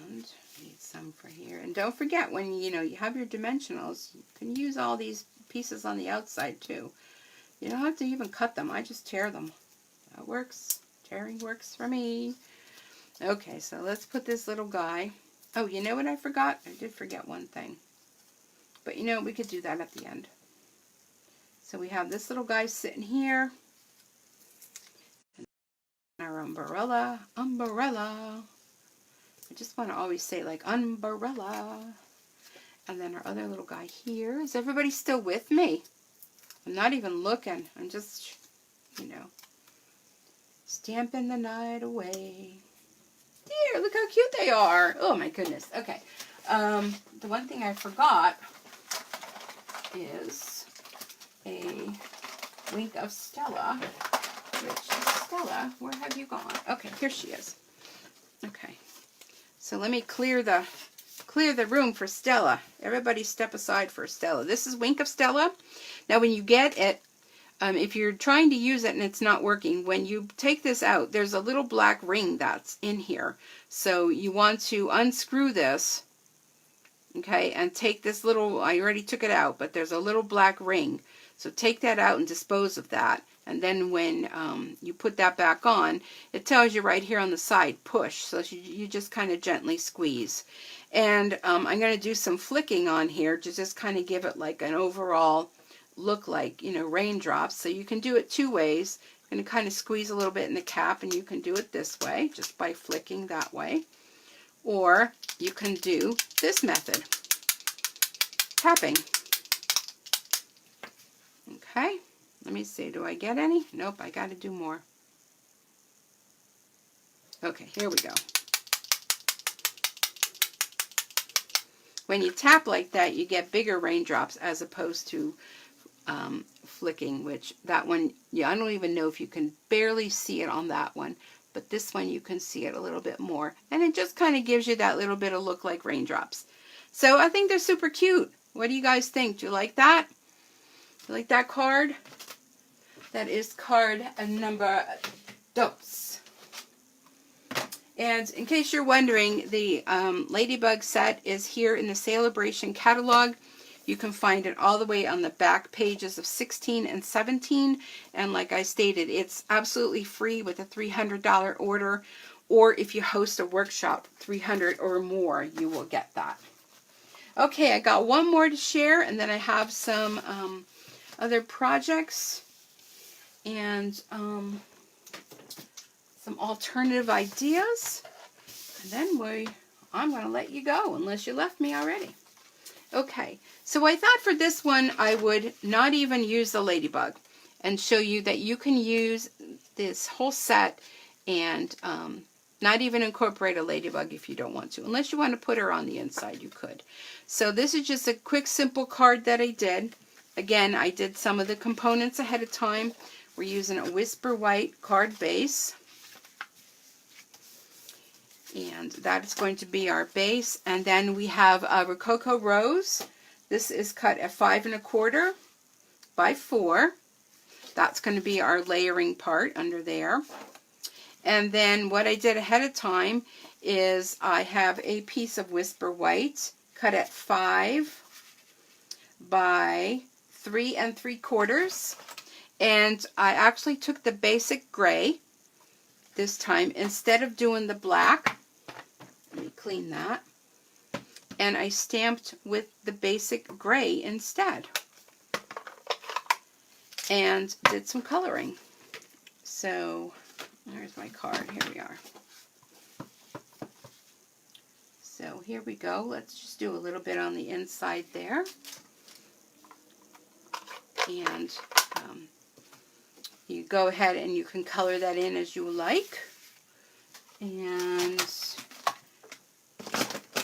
And need some for here. And don't forget, when you have your dimensionals, you can use all these pieces on the outside too. You don't have to even cut them. I just tear them. That works. Tearing works for me. Okay, so let's put this little guy. Oh, you know what I forgot? I did forget one thing. But we could do that at the end. So we have this little guy sitting here. And our umbrella. I just want to always say like umbrella. And then our other little guy here. Is everybody still with me? I'm not even looking. I'm just, stamping the night away. Dear, look how cute they are. Oh my goodness. Okay. The one thing I forgot is a link of Stella. Which, Stella, where have you gone? Okay, here she is. Okay, so let me clear the room for Stella. Everybody step aside for Stella. This is Wink of Stella. Now when you get it, if you're trying to use it and it's not working, when you take this out, there's a little black ring that's in here. So you want to unscrew this, okay, and take this little, I already took it out, but there's a little black ring. So take that out and dispose of that. And then when you put that back on, it tells you right here on the side, push. So you just kind of gently squeeze. And I'm going to do some flicking on here to just kind of give it like an overall look like, you know, raindrops. So you can do it two ways. I'm going to kind of squeeze a little bit in the cap, and you can do it this way, just by flicking that way. Or you can do this method, tapping. Okay, let me see, do I get any? Nope, I got to do more. Okay, here we go. When you tap like that, you get bigger raindrops as opposed to flicking, which that one, yeah, I don't even know if you can barely see it on that one, but this one you can see it a little bit more, and it just kind of gives you that little bit of look like raindrops. So I think they're super cute. What do you guys think? Do you like that? You like that card? That is card number 2. And in case you're wondering, the Ladybug set is here in the Celebration catalog. You can find it all the way on the back pages of 16 and 17. And like I stated, it's absolutely free with a $300 order. Or if you host a workshop, 300 or more, you will get that. Okay, I got one more to share, and then I have some other projects and some alternative ideas. And then I'm going to let you go, unless you left me already. Okay, so I thought for this one I would not even use the Ladybug and show you that you can use this whole set and not even incorporate a Ladybug if you don't want to. Unless you want to put her on the inside, you could. So this is just a quick, simple card that I did. Again, I did some of the components ahead of time. We're using a Whisper White card base. And that is going to be our base. And then we have a Rococo Rose. This is cut at 5 1/4 by 4. That's going to be our layering part under there. And then what I did ahead of time is I have a piece of Whisper White cut at 5 by 3 3/4. And I actually took the basic gray this time instead of doing the black. Let me clean that. And I stamped with the basic gray instead. And did some coloring. So, there's my card. Here we are. So, here we go. Let's just do a little bit on the inside there. And you go ahead and you can color that in as you like. And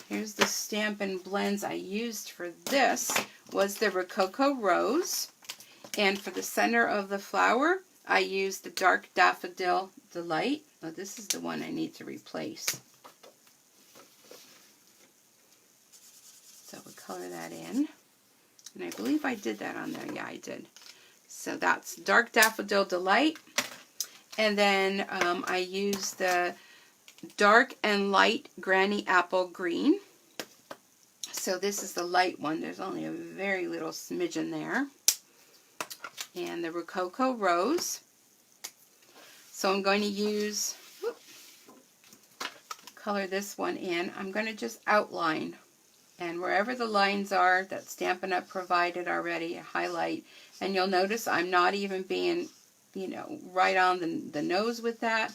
here's the Stampin' Blends I used for this was the Rococo Rose. And for the center of the flower, I used the Dark Daffodil Delight. Oh, this is the one I need to replace. So we'll color that in. And I believe I did that on there. Yeah, I did. So that's Dark Daffodil Delight. And then I used the Dark and Light Granny Apple Green. So this is the light one. There's only a very little smidgen there. And the Rococo Rose. So I'm going to use, color this one in. I'm going to just outline. And wherever the lines are that Stampin' Up! Provided already, highlight. And you'll notice I'm not even being, you know, right on the nose with that,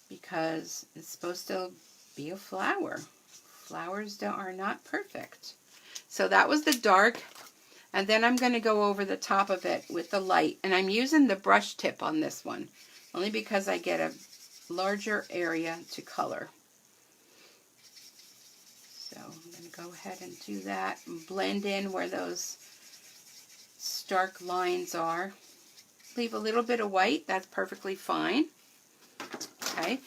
because it's supposed to be a flower. Flowers are not perfect. So that was the dark. And then I'm going to go over the top of it with the light. And I'm using the brush tip on this one, only because I get a larger area to color. So I'm going to go ahead and do that and blend in where those stark lines are. Leave a little bit of white, that's perfectly fine. Okay,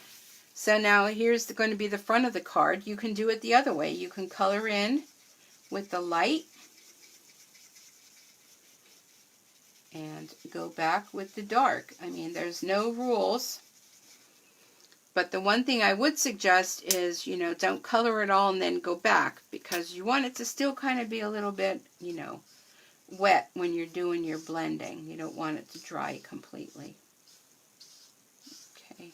So now here's going to be the front of the card. You can do it the other way. You can color in with the light and go back with the dark. I mean, there's no rules. But the one thing I would suggest is, you know, don't color it all and then go back, because you want it to still kind of be a little bit, you know, wet when you're doing your blending. You don't want it to dry completely. Okay.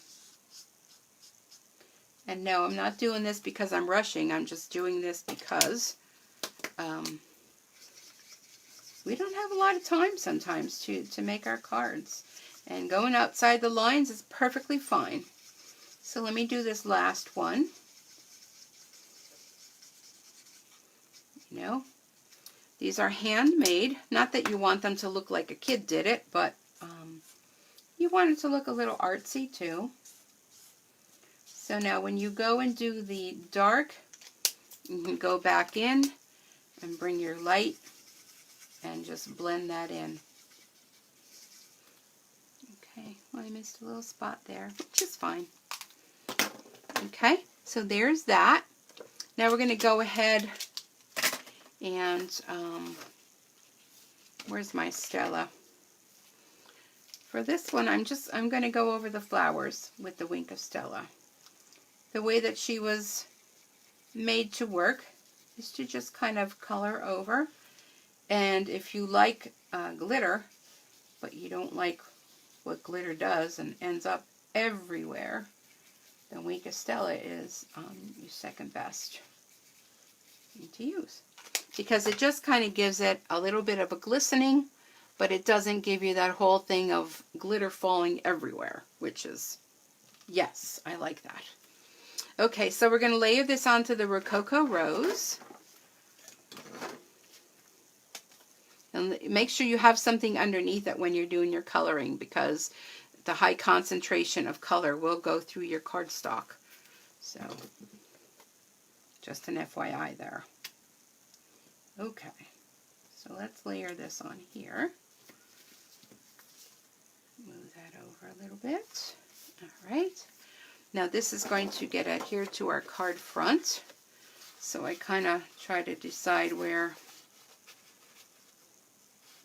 And no, I'm not doing this because I'm rushing. I'm just doing this because we don't have a lot of time sometimes to make our cards. And going outside the lines is perfectly fine. So let me do this last one. You know, these are handmade. Not that you want them to look like a kid did it, but you want it to look a little artsy too. So now when you go and do the dark, you can go back in and bring your light and just blend that in. Okay, well, I missed a little spot there, which is fine. Okay, so there's that. Now we're going to go ahead and, where's my Stella? For this one, I'm going to go over the flowers with the Wink of Stella. The way that she was made to work is to just kind of color over. And if you like glitter, but you don't like what glitter does and ends up everywhere, the Wink of Stella is your second best thing to use. Because it just kind of gives it a little bit of a glistening, but it doesn't give you that whole thing of glitter falling everywhere, which is, yes, I like that. Okay, so we're going to layer this onto the Rococo Rose. And make sure you have something underneath it when you're doing your coloring, because the high concentration of color will go through your cardstock. So, just an FYI there. Okay, so let's layer this on here. Move that over a little bit. All right. Now this is going to get adhered to our card front. So I kind of try to decide where.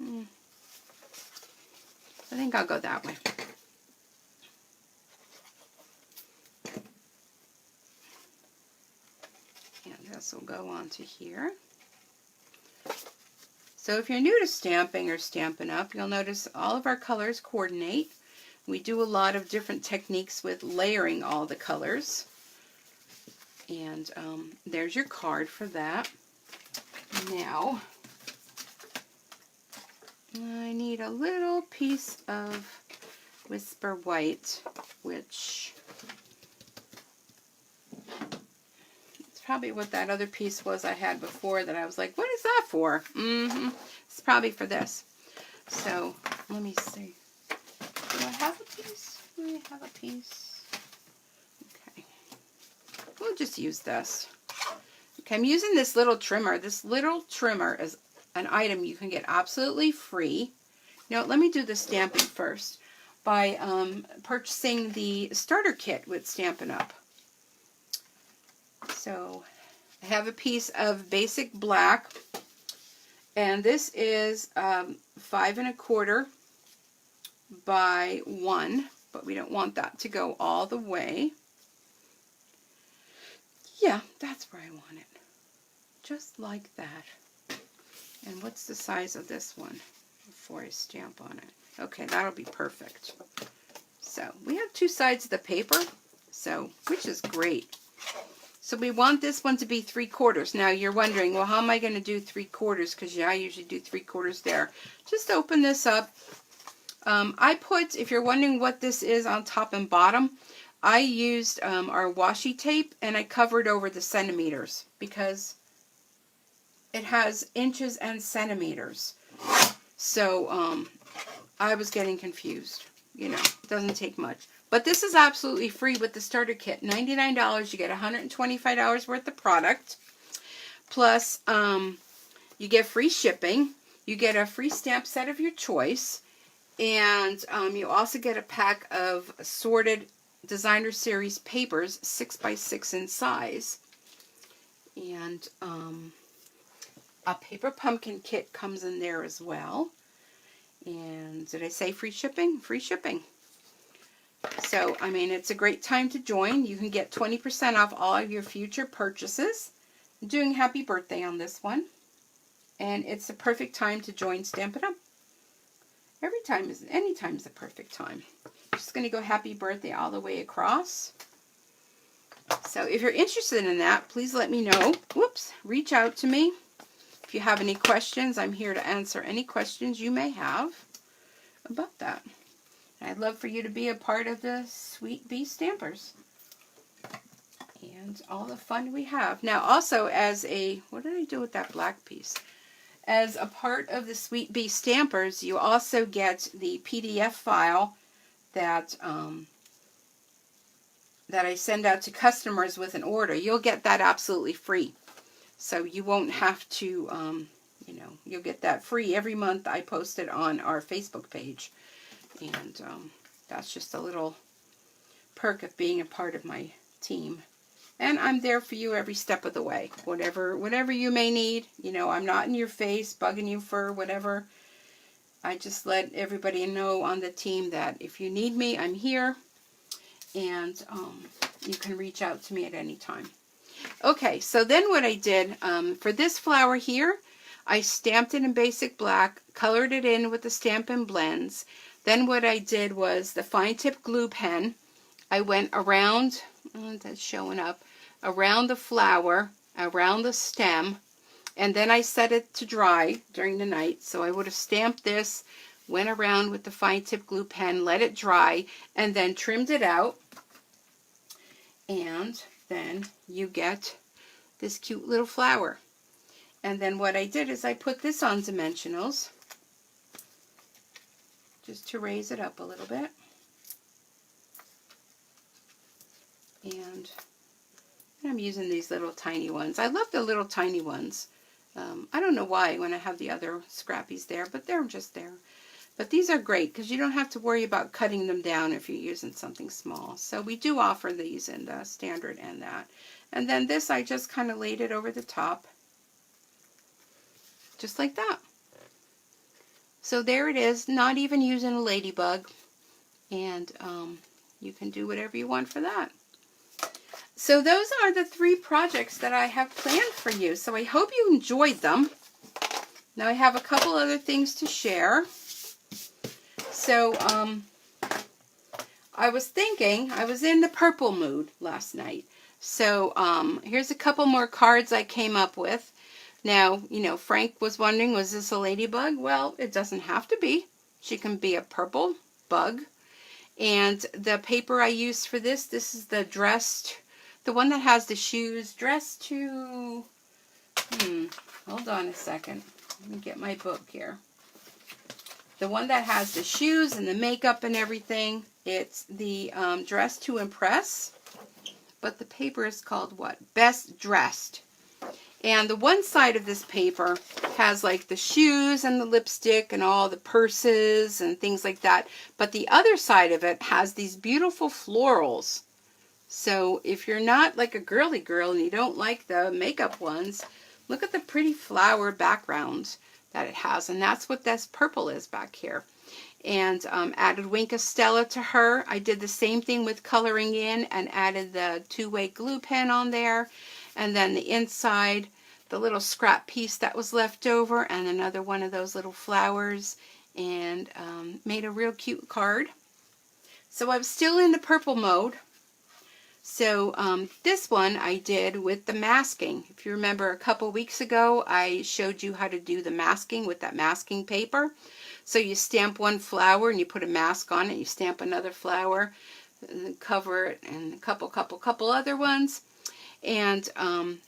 I think I'll go that way. And this will go onto here. So if you're new to stamping or Stampin' Up, you'll notice all of our colors coordinate. We do a lot of different techniques with layering all the colors. And there's your card for that. Now, I need a little piece of Whisper White, which it's probably what that other piece was I had before that I was like, what is that for? It's probably for this. So, let me see. Do I have a piece? Do I have a piece? Okay. We'll just use this. Okay, I'm using this little trimmer. This little trimmer is an item you can get absolutely free. Now, let me do the stamping first by purchasing the starter kit with Stampin' Up. So, I have a piece of basic black, and this is 5 1/4 by 1, but we don't want that to go all the way. Yeah, that's where I want it. Just like that. And what's the size of this one before I stamp on it? Okay, that'll be perfect. So we have 2 sides of the paper, so which is great. So we want this one to be 3/4. Now you're wondering, well, how am I going to do 3/4? Because I usually do 3/4 there. Just open this up. I put, if you're wondering what this is on top and bottom, I used our washi tape and I covered over the centimeters because it has inches and centimeters. So I was getting confused. You know, it doesn't take much. But this is absolutely free with the starter kit. $99, you get $125 worth of product. Plus, you get free shipping. You get a free stamp set of your choice. And you also get a pack of assorted Designer Series papers, 6x6 in size. And a paper pumpkin kit comes in there as well. And did I say free shipping? Free shipping. So, I mean, it's a great time to join. You can get 20% off all of your future purchases. I'm doing happy birthday on this one. And it's the perfect time to join Stampin' Up. Any time is the perfect time. I'm just going to go happy birthday all the way across. So if you're interested in that, please let me know. Whoops, reach out to me. If you have any questions, I'm here to answer any questions you may have about that. I'd love for you to be a part of the Sweet Bee Stampers and all the fun we have. Now also as a, what did I do with that black piece? As a part of the Sweet Bee Stampers, you also get the PDF file that that I send out to customers with an order. You'll get that absolutely free. So you won't have to, you know, you'll get that free every month. I post it on our Facebook page. And that's just a little perk of being a part of my team. And I'm there for you every step of the way. Whatever you may need. You know, I'm not in your face bugging you for whatever. I just let everybody know on the team that if you need me, I'm here. And you can reach out to me at any time. Okay, so then what I did, for this flower here, I stamped it in basic black, colored it in with the Stampin' Blends. Then what I did was the fine tip glue pen. I went around, that's showing up, around the flower, around the stem, and then I set it to dry during the night. So I would have stamped this, went around with the fine tip glue pen, let it dry, and then trimmed it out. And then you get this cute little flower. And then what I did is I put this on dimensionals, just to raise it up a little bit. And I'm using these little tiny ones. I love the little tiny ones. I don't know why when I have the other scrappies there, but they're just there. But these are great because you don't have to worry about cutting them down if you're using something small. So we do offer these in the standard and that. And then this, I just kind of laid it over the top. Just like that. So there it is, not even using a ladybug. And you can do whatever you want for that. So those are the 3 projects that I have planned for you. So I hope you enjoyed them. Now I have a couple other things to share. So I was thinking, I was in the purple mood last night. So here's a couple more cards I came up with. Now, you know, Frank was wondering, was this a ladybug? Well, it doesn't have to be. She can be a purple bug. And the paper I used for this is the dressed, the one that has the shoes, dressed to, hold on a second. Let me get my book here. The one that has the shoes and the makeup and everything, it's the Dress to Impress. But the paper is called what? Best Dressed. And the one side of this paper has like the shoes and the lipstick and all the purses and things like that. But the other side of it has these beautiful florals. So if you're not like a girly girl and you don't like the makeup ones, look at the pretty flower background that it has. And that's what this purple is back here. And added Wink of Stella to her. I did the same thing with coloring in and added the 2-way glue pen on there. And then the inside, the little scrap piece that was left over, and another one of those little flowers, and made a real cute card. So I'm still in the purple mode. So this one I did with the masking. If you remember a couple weeks ago, I showed you how to do the masking with that masking paper. So you stamp one flower and you put a mask on it. You stamp another flower and cover it, and a couple other ones. And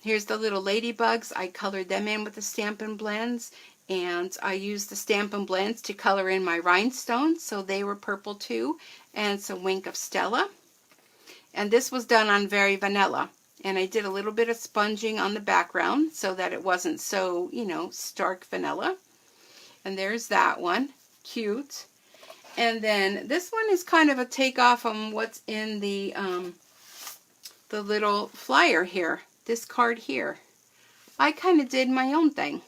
here's the little ladybugs. I colored them in with the Stampin' Blends. And I used the Stampin' Blends to color in my rhinestones. So they were purple too. And some Wink of Stella. And this was done on Very Vanilla. And I did a little bit of sponging on the background so that it wasn't so, you know, stark vanilla. And there's that one. Cute. And then this one is kind of a takeoff on what's in the little flyer here. This card here. I kind of did my own thing,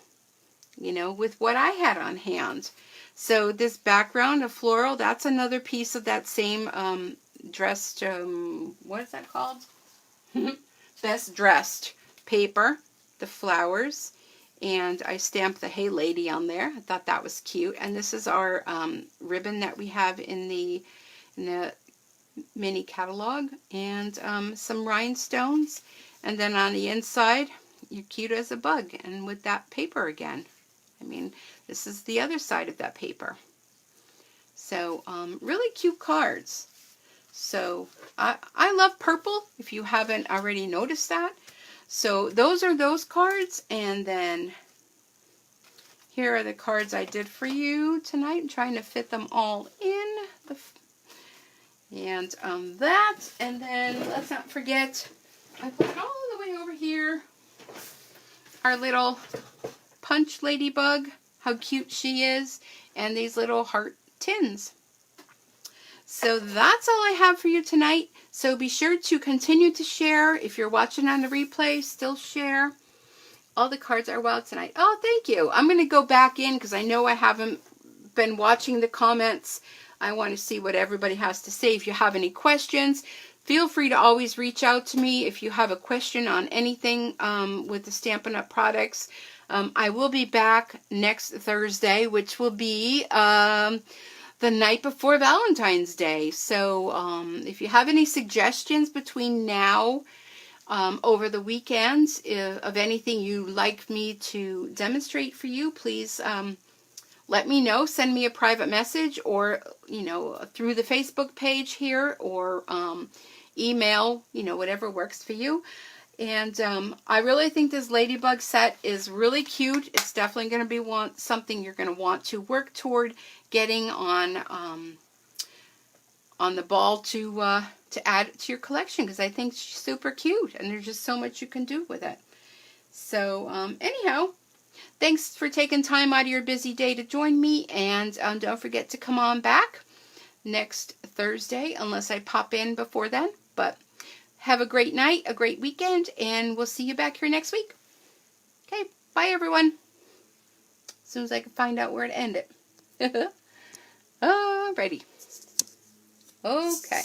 you know, with what I had on hand. So this background of floral, that's another piece of that same dressed, what is that called? Best Dressed paper, the flowers. And I stamped the Hey Lady on there. I thought that was cute. And this is our ribbon that we have in the mini catalog. And some rhinestones. And then on the inside, you're cute as a bug. And with that paper again. I mean, this is the other side of that paper. So, really cute cards. So, I love purple, if you haven't already noticed that. So, those are those cards. And then, here are the cards I did for you tonight. I'm trying to fit them all in. And that. And then, let's not forget, I put it all the way over here. Our little Punch Ladybug, how cute she is, and these little heart tins. So that's all I have for you tonight. So be sure to continue to share. If you're watching on the replay, still share. All the cards are wild tonight. Oh, thank you. I'm going to go back in because I know I haven't been watching the comments. I want to see what everybody has to say. If you have any questions, feel free to always reach out to me if you have a question on anything with the Stampin' Up! Products. I will be back next Thursday, which will be the night before Valentine's Day. So if you have any suggestions between now, over the weekends, of anything you'd like me to demonstrate for you, please let me know. Send me a private message, or, you know, through the Facebook page here, or email, you know, whatever works for you. And I really think this Ladybug set is really cute. It's definitely going to be something you're going to want to work toward getting on the ball to add to your collection, because I think she's super cute and there's just so much you can do with it. So anyhow, thanks for taking time out of your busy day to join me, and don't forget to come on back next Thursday, unless I pop in before then. But have a great night, a great weekend, and we'll see you back here next week. Okay, bye everyone. As soon as I can find out where to end it. Alrighty. Okay.